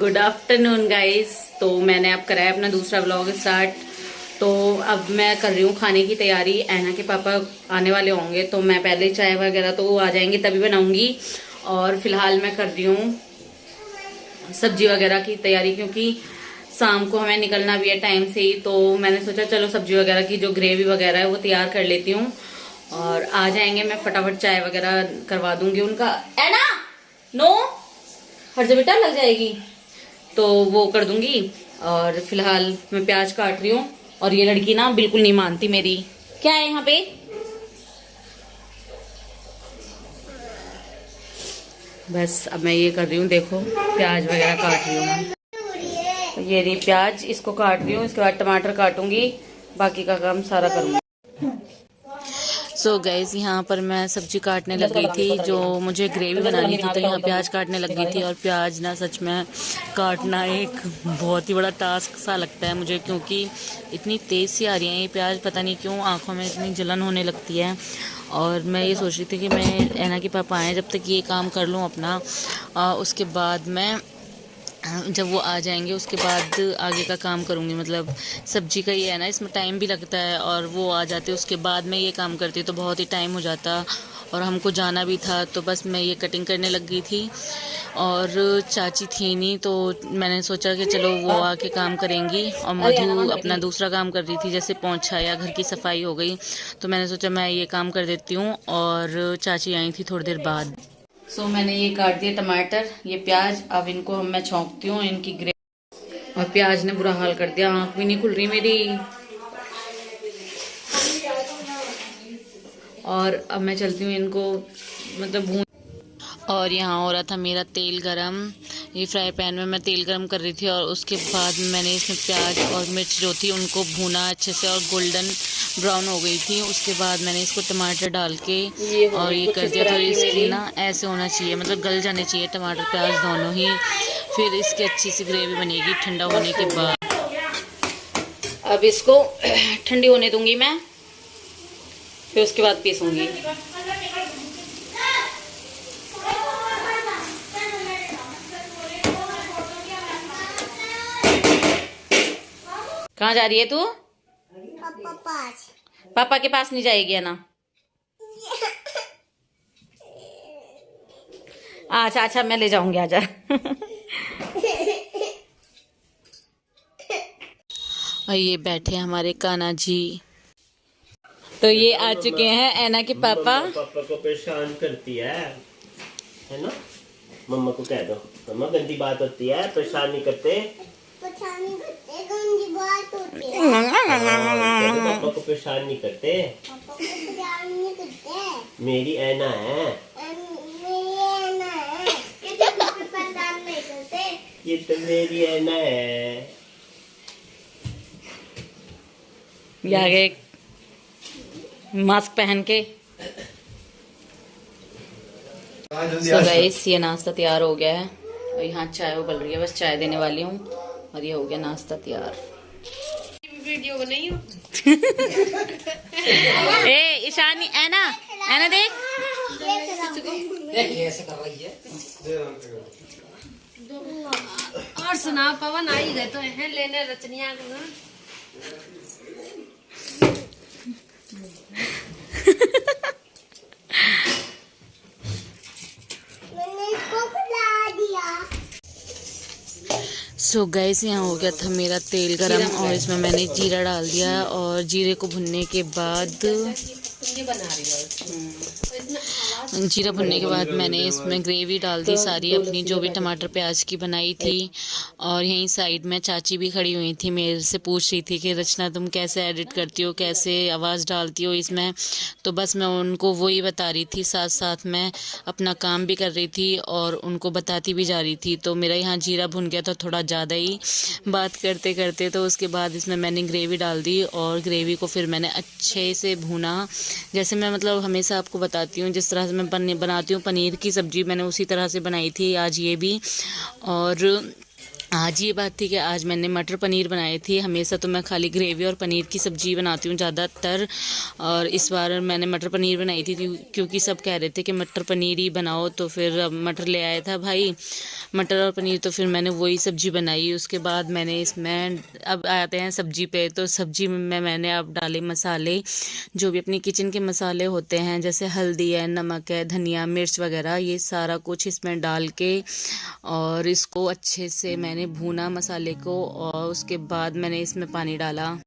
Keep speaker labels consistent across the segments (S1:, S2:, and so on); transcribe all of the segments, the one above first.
S1: Good afternoon guys. तो मैंने अब कराया अपना दूसरा व्लॉग स्टार्ट। तो अब मैं कर रही हूँ खाने की तैयारी। ऐना के पापा आने वाले होंगे तो मैं पहले चाय वगैरह तो वो आ जाएंगे तभी बनाऊंगी। और फिलहाल मैं कर रही हूँ सब्जी वगैरह की तैयारी, क्योंकि शाम को हमें निकलना भी है टाइम से ही। तो मैंने सोचा चलो सब्जी वगैरह की जो ग्रेवी वगैरह है वो तैयार कर लेती हूँ और आ जाएंगे। मैं फटाफट चाय वगैरह करवा दूंगी उनका। ऐना नो हर जगह बेटा लग जाएगी तो वो कर दूंगी। और फिलहाल मैं प्याज काट रही हूँ। और ये लड़की ना बिल्कुल नहीं मानती मेरी। क्या है यहाँ पे? बस अब मैं ये कर रही हूँ, देखो प्याज वगैरह काट रही हूँ मैं। तो ये रही प्याज, इसको काट रही हूँ। इसके बाद टमाटर काटूंगी, बाकी का काम सारा करूंगी। सो गैस यहाँ पर मैं सब्जी काटने लग गई थी, जो मुझे ग्रेवी बनानी थी। तो यहाँ प्याज काटने लग गई थी। और प्याज ना सच में काटना एक बहुत ही बड़ा टास्क सा लगता है मुझे, क्योंकि इतनी तेज़ सी आ रही है ये प्याज, पता नहीं क्यों आंखों में इतनी जलन होने लगती है। और मैं ये सोच रही थी कि मैं ऐना के पापा आए जब तक ये काम कर लूँ अपना, उसके बाद मैं जब वो आ जाएंगे उसके बाद आगे का काम करूँगी। मतलब सब्जी का ये है ना, इसमें टाइम भी लगता है। और वो आ जाते उसके बाद मैं ये काम करती तो बहुत ही टाइम हो जाता। और हमको जाना भी था तो बस मैं ये कटिंग करने लग गई थी। और चाची थी नहीं तो मैंने सोचा कि चलो वो आके काम करेंगी। और मधु अपना दूसरा काम कर रही थी, जैसे पोंछा या घर की सफाई हो गई। तो मैंने सोचा मैं ये काम कर देती हूँ। और चाची आई थी थोड़ी देर बाद। सो मैंने ये काट दिया टमाटर, ये प्याज। अब इनको मैं छौंकती हूँ इनकी ग्रेवी। और प्याज ने बुरा हाल कर दिया, आंख भी नहीं खुल रही मेरी। और अब मैं चलती हूँ इनको मतलब भून। और यहाँ हो रहा था मेरा तेल गरम। ये फ्राई पैन में मैं तेल गरम कर रही थी। और उसके बाद मैंने इसमें प्याज और मिर्च जो थी उनको भूना अच्छे से, और गोल्डन ब्राउन हो गई थी। उसके बाद मैंने इसको टमाटर डाल के और ये कर दिया। तो इसकी ना ऐसे होना चाहिए, मतलब गल जाने चाहिए टमाटर प्याज दोनों ही। फिर इसकी अच्छी सी ग्रेवी बनेगी ठंडा होने के बाद। अब इसको ठंडी होने दूंगी मैं, फिर उसके बाद पीसूंगी। कहाँ जा रही है तू? पापा के पास नहीं जाएगी है ना? अच्छा अच्छा मैं ले जाऊंगी, आजा। और ये बैठे हमारे कान्हा जी। तो ये आ चुके हैं ऐना के पापा।
S2: पापा को परेशान करती है ना? मम्मा को कह दो, मम्मा गंदी बात होती है, परेशान नहीं करते। गंदी बात होती है। पापा को परेशान नहीं करते। पापा को परेशान नहीं करते। मेरी ऐना है। मेरी ऐना है। ये तो परेशान नहीं करते। ये तो मेरी ऐना है।
S1: ये आगे मास्क पहन के। सो गाइस ये नाश्ता तैयार हो गया है। और यहाँ चाय उबल रही है, बस चाय देने वाली हूँ। और ये हो गया नाश्ता तैयार। वीडियो बनाई हो? ए ईशानी, ऐना ऐना देख।
S3: ऐसे कर रही है। और सुना, पवन आ ही गए तो हैं लेने रचनिया को ना।
S1: सो गैस यहाँ हो गया था मेरा तेल गरम। और इसमें मैंने जीरा डाल दिया। और जीरे को भुनने के बाद जीरा भुनने के बाद मैंने इसमें ग्रेवी डाल दी सारी अपनी, जो भी टमाटर प्याज की बनाई थी। और यहीं साइड में चाची भी खड़ी हुई थी, मेरे से पूछ रही थी कि रचना तुम कैसे एडिट करती हो, कैसे आवाज़ डालती हो इसमें। तो बस मैं उनको वही बता रही थी, साथ साथ मैं अपना काम भी कर रही थी और उनको बताती भी जा रही थी। तो मेरा यहाँ जीरा भुन गया था थोड़ा ज़्यादा ही बात करते करते। तो उसके बाद इसमें मैंने ग्रेवी डाल दी। और ग्रेवी को फिर मैंने अच्छे से भुना, जैसे मैं मतलब हमेशा आपको बताती हूँ जिस तरह से मैं बनाती हूँ पनीर की सब्ज़ी, मैंने उसी तरह से बनाई थी आज ये भी। और आज ये बात थी कि आज मैंने मटर पनीर बनाई थी। हमेशा तो मैं खाली ग्रेवी और पनीर की सब्ज़ी बनाती हूँ ज़्यादातर, और इस बार मैंने मटर पनीर बनाई थी क्योंकि सब कह रहे थे कि मटर पनीर ही बनाओ। तो फिर मटर ले आया था भाई, मटर और पनीर, तो फिर मैंने वही सब्ज़ी बनाई। उसके बाद मैंने इसमें अब आते हैं सब्ज़ी पे। तो सब्ज़ी में मैंने अब डाले मसाले, जो भी अपनी किचन के मसाले होते हैं, जैसे हल्दी है, नमक है, धनिया, मिर्च वगैरह, ये सारा कुछ इसमें डाल के और इसको अच्छे से मैंने भूना मसाले को, और उसके बाद मैंने इसमें पानी डाला।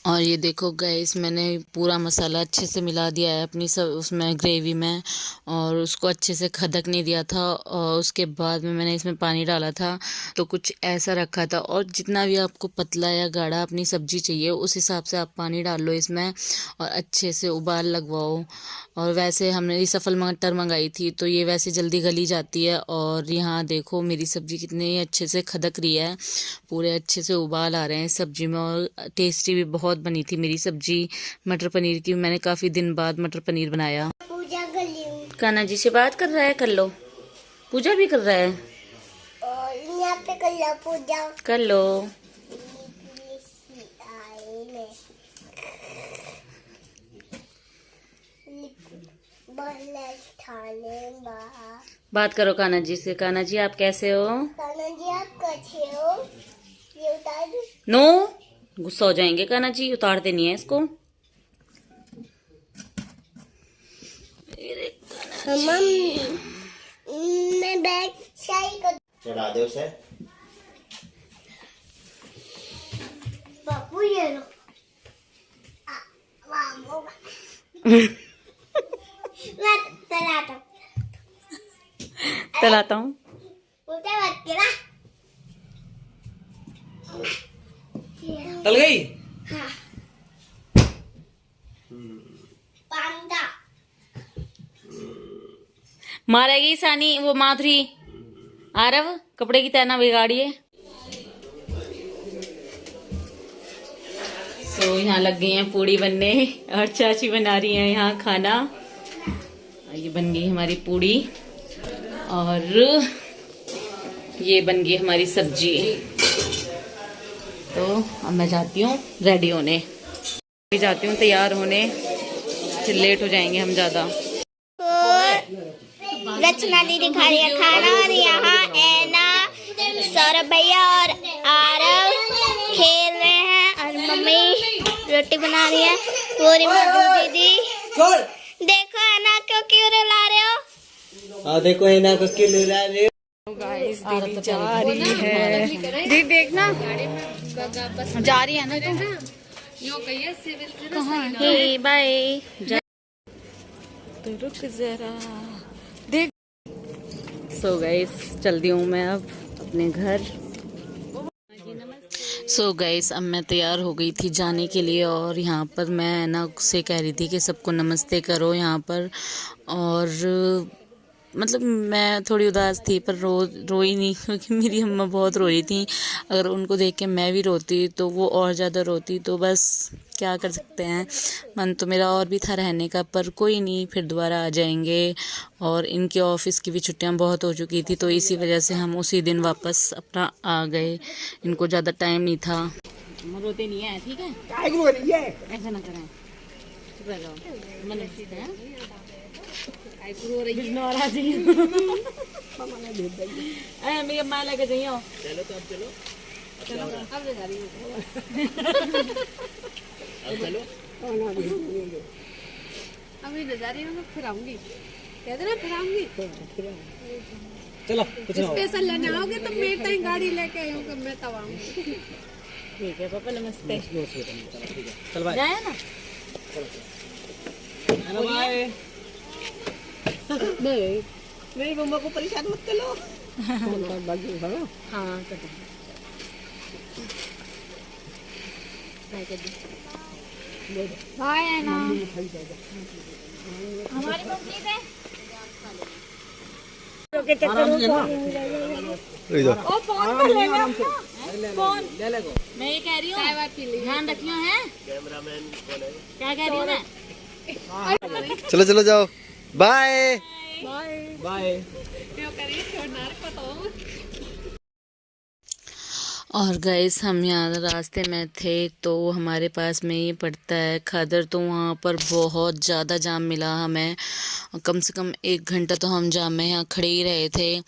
S1: और ये देखो गैस, मैंने पूरा मसाला अच्छे से मिला दिया है अपनी सब उसमें ग्रेवी में, और उसको अच्छे से खदक नहीं दिया था। और उसके बाद में मैंने इसमें पानी डाला था, तो कुछ ऐसा रखा था। और जितना भी आपको पतला या गाढ़ा अपनी सब्जी चाहिए उस हिसाब से आप पानी डाल लो इसमें, और अच्छे से उबाल लगवाओ। और वैसे हमने ये सफल मटर मंगाई थी, तो ये वैसे जल्दी गली जाती है। और यहाँ देखो मेरी सब्ज़ी कितनी अच्छे से खदक रही है, पूरे अच्छे से उबाल आ रहे हैं सब्ज़ी में, और टेस्टी भी बहुत बनी थी मेरी सब्ज़ी मटर पनीर की। मैंने काफ़ी दिन बाद मटर पनीर बनाया।
S4: पूजा कर ली हूँ
S1: कान्हा जी से बात कर रहा है, कर लो। पूजा भी कर रहा है,
S4: और यहाँ पे कर लो पूजा।
S1: कर लो। बात करो कान्हा जी से। कान्हा जी आप कैसे हो?
S4: कान्हा जी आप कैसे हो? ये उतार दूँ?
S1: नो, गुस्सा हो जाएंगे कान्हा जी, उतारते नहीं है इसको।
S4: मैं बैग सही कर
S2: चढ़ा दे उसे।
S4: बापू ये लो। मैं चलाता हूँ।
S1: चलाता हूँ।
S4: उसे मत गिरा।
S2: चल गई।
S4: हाँ। पांडा।
S1: मारेगी सानी वो माधुरी। आरव कपड़े की तैना बिगाड़िए। तो यहाँ लग गई हैं पूड़ी बनने, और चाची बना रही हैं यहाँ खाना। ये बन गई हमारी पूड़ी, और ये बन गई हमारी सब्जी। तो अब मैं जाती हूँ रेडी होने, जाती हूँ तैयार होने, फिर लेट हो जाएंगे हम ज़्यादा।
S4: रचना दीदी खा रही है खाना, और यहाँ ऐना, सौरभ भैया और आरव खेल रहे हैं, और मम्मी रोटी बना रही है। पूरी मधु दीदी देखो ऐना को क्यों रुला रहे हो?
S2: देखो ऐना को क्यों रुला रहे हो?
S1: गाइस दीदी जा रही है, दीदी देखना जा रही है ना तुम।
S3: यो कहिए सिविल से ना
S1: कहाँ
S3: सही ना।
S1: है? बाय। तो रुक जरा देख। सो गाइस चलती हूँ मैं अब अपने घर। सो गाइस अब मैं तैयार हो गई थी जाने के लिए, और यहाँ पर मैं ना से कह रही थी कि सबको नमस्ते करो यहाँ पर। और मतलब मैं थोड़ी उदास थी, पर रोई नहीं, क्योंकि मेरी अम्मा बहुत रो रही थी। अगर उनको देख के मैं भी रोती तो वो और ज़्यादा रोती, तो बस क्या कर सकते हैं। मन तो मेरा और भी था रहने का, पर कोई नहीं, फिर दोबारा आ जाएंगे। और इनके ऑफिस की भी छुट्टियां बहुत हो चुकी थी, तो इसी वजह से हम उसी दिन वापस अपना आ गए। इनको ज़्यादा टाइम नहीं था। रोते नहीं है, ठीक है, ऐसा ना करें, चुप रह जाओ। मेरी अम्मा लेके जाइयो।
S2: चलो तो अब चलो।
S3: अब ले जा रही हूँ।
S2: अब चलो।
S3: अभी ले जा रही हूँ, फिर आऊंगी। कह देना फिर आऊंगी।
S2: चलो
S3: स्पेशल लेने आओगे तो मैं तक गाड़ी लेके आई हूँ, मैं तब आऊंगी।
S1: ठीक है पापा, नमस्ते।
S2: चल बाय।
S1: जाए ना।
S2: Hello bye.
S3: नहीं
S2: मेरी मम्मा को परेशान मत करो।
S1: हाँ कर दो।
S3: बाय है ना।
S1: हमारी मम्मी है।
S5: इधर
S1: मैं ये कह रही हूँ ध्यान रखियो है।
S2: कैमरामैन कौन है?
S1: क्या कह रही हूँ मैं?
S5: चलो चलो जाओ, बाय बाय।
S1: और गाइस हम यहाँ रास्ते में थे तो हमारे पास में ही पड़ता है खादर, तो वहाँ पर बहुत ज़्यादा जाम मिला हमें। कम से कम 1 घंटा तो हम जाम में यहाँ खड़े ही रहे थे।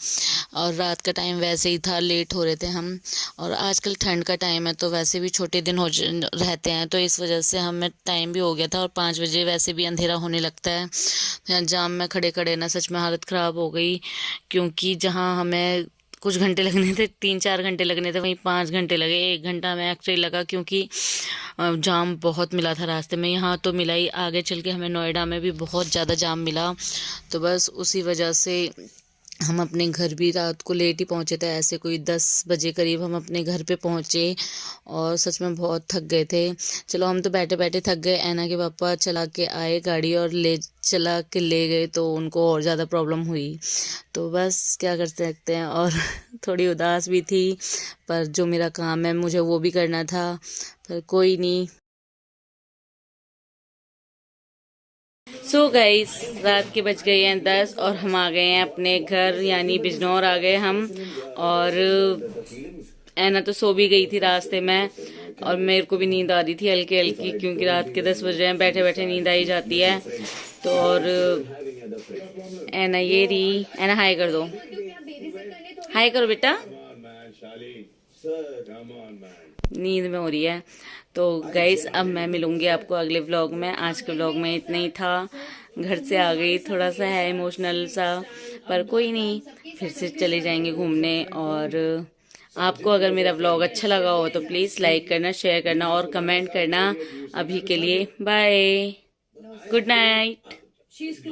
S1: और रात का टाइम वैसे ही था, लेट हो रहे थे हम। और आजकल ठंड का टाइम है तो वैसे भी छोटे दिन रहते हैं, तो इस वजह से हमें टाइम भी हो गया था। और 5 बजे वैसे भी अंधेरा होने लगता है। तो यहाँ जाम में खड़े खड़े ना सच में हालत ख़राब हो गई, क्योंकि जहाँ हमें कुछ घंटे लगने थे, 3-4 घंटे लगने थे, वहीं 5 घंटे लगे। 1 घंटा हमें एक्चुअली लगा क्योंकि जाम बहुत मिला था रास्ते में। यहाँ तो मिला ही, आगे चल के हमें नोएडा में भी बहुत ज़्यादा जाम मिला। तो बस उसी वजह से हम अपने घर भी रात को लेट ही पहुँचे थे। ऐसे कोई 10 बजे करीब हम अपने घर पे पहुँचे और सच में बहुत थक गए थे। चलो हम तो बैठे बैठे थक गए। ऐना के पापा चला के आए गाड़ी और चला के ले गए, तो उनको और ज़्यादा प्रॉब्लम हुई। तो बस क्या कर सकते हैं। और थोड़ी उदास भी थी, पर जो मेरा काम है मुझे वो भी करना था, पर कोई नहीं। सो गाइस रात के बज गए हैं 10 और हम आ गए हैं अपने घर, यानी बिजनौर आ गए हम। और ऐना तो सो भी गई थी रास्ते में, और मेरे को भी नींद आ रही थी हल्की हल्की, क्योंकि रात के 10 बज रहे हैं, बैठे बैठे नींद आई जाती है। तो और ऐना ये रही, ऐना हाय कर दो, हाय करो बेटा। नींद में हो रही है। तो गाइस अब मैं मिलूंगी आपको अगले व्लॉग में। आज के व्लॉग में इतना ही था। घर से आ गई, थोड़ा सा है इमोशनल सा, पर कोई नहीं, फिर से चले जाएंगे घूमने। और आपको अगर मेरा व्लॉग अच्छा लगा हो तो प्लीज़ लाइक करना, शेयर करना और कमेंट करना। अभी के लिए बाय, गुड नाइट।